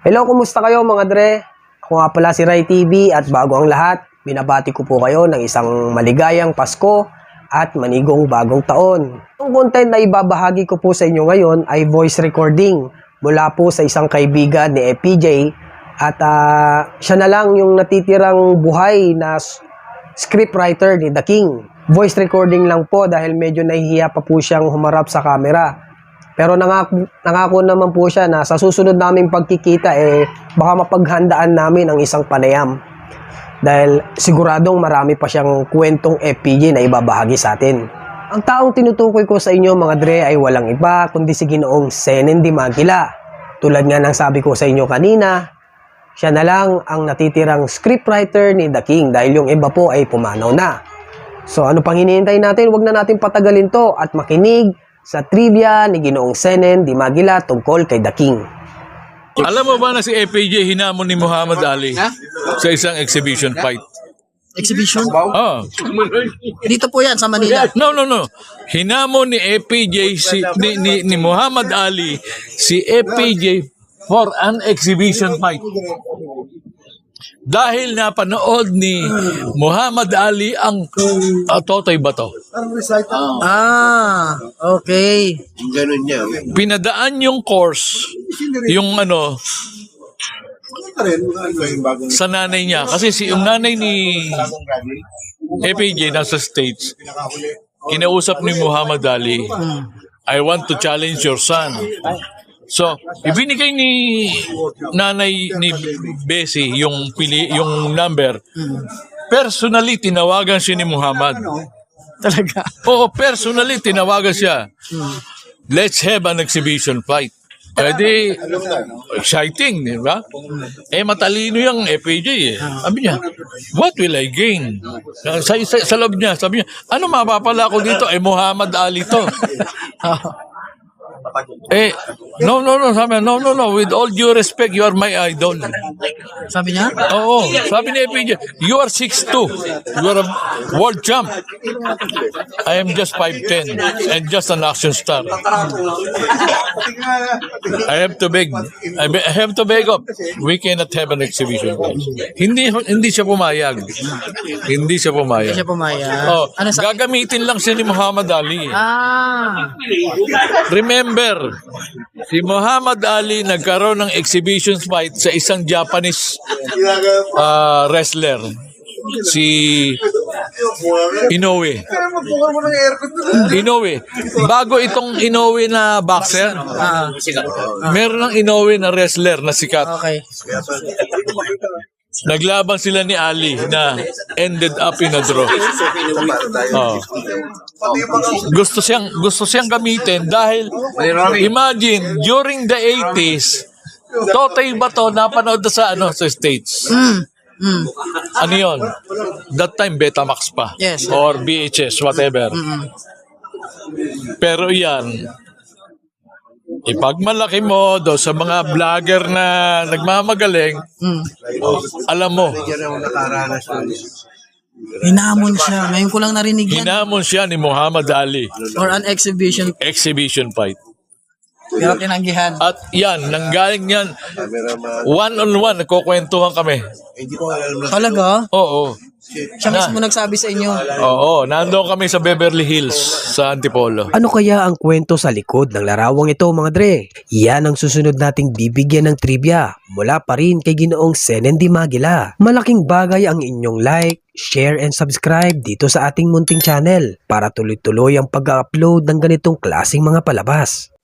Hello, kumusta kayo mga dre? Ako nga pala si Rai TV at bago ang lahat, binabati ko po kayo ng isang maligayang Pasko at manigong bagong taon. Ang content na ibabahagi ko po sa inyo ngayon ay voice recording mula po sa isang kaibigan ni FPJ at siya na lang yung natitirang buhay na scriptwriter ni The King. Voice recording lang po dahil medyo nahihiya pa po siyang humarap sa camera. Pero nangako naman po siya na sa susunod naming pagkikita baka mapaghandaan namin ang isang panayam. Dahil siguradong marami pa siyang kwentong FPJ na ibabahagi sa atin. Ang taong tinutukoy ko sa inyo mga dre ay walang iba kundi si Ginoong Senen Dimagila. Tulad nga ng sabi ko sa inyo kanina, siya na lang ang natitirang scriptwriter ni The King dahil yung iba po ay pumanaw na. So ano pang hinihintay natin? Huwag na natin patagalin to at makinig sa trivia ni Ginoong Senen Dimagila tungkol kay The King. Alam mo ba na si FPJ hinamon ni Muhammad Ali sa isang exhibition fight? Exhibition? Oh. Dito po yan sa Manila. No. Hinamon ni FPJ ni Muhammad Ali si FPJ for an exhibition fight. Dahil napanood ni Muhammad Ali ang Totoy Bato. Okay. Ganun niya. Pinadaan yung course, yung sa nanay niya. Kasi yung nanay ni FPJ nasa States, kinausap ni Muhammad Ali, I want to challenge your son. So, ibinigay ni nanay ni Bessie yung number. Personally, tinawagan siya ni Muhammad. Talaga? Oo, personally, tinawagan siya. Let's have an exhibition fight. Pwede, exciting, di ba? Matalino yung FPJ . Sabi niya, what will I gain? Sa loob niya, sabi niya, ano mapapala ko dito? Muhammad Ali to. No. Sabi niya, no. With all due respect, you are my idol. Sabi niya? Oo. Sabi ni FPJ, you are 6'2". You are a world champ. I am just 5'10" and just an action star. I have to beg. I have to beg up. We cannot have an exhibition. Hindi siya pumayag. Hindi siya pumayag. Oh, gagamitin lang siya ni Muhammad Ali. Remember, si Muhammad Ali nagkaroon ng exhibition fight sa isang Japanese wrestler, si Inoue. Bago itong Inoue na boxer, meron ng Inoue na wrestler na sikat. Okay. Naglaban sila ni Ali na ended up in a draw. Gusto siyang gamitin dahil imagine during the 80s, Totoy Bato napanood na sa States. Ano yun? That time Betamax pa. Yes. Or VHS, whatever. Pero yan, ipagmalaki mo do sa mga vlogger na nagmamagaling, alam mo, Hinamon siya. Ngayon ko lang narinig yan. hinamon siya ni Muhammad Ali. For an exhibition. Exhibition fight. Pero tinanggihan. At yan, nanggaling yan, one-on-one, nagkukwentuhan kami. Talaga? Oo. Siya mismo nagsabi sa inyo. Oo, nandoon kami sa Beverly Hills, sa Antipolo. Ano kaya ang kwento sa likod ng larawang ito mga dre? Yan ang susunod nating bibigyan ng trivia mula pa rin kay Ginoong Senen Dimagila. Malaking bagay ang inyong like, share and subscribe dito sa ating munting channel para tuloy-tuloy ang pag-upload ng ganitong klaseng mga palabas.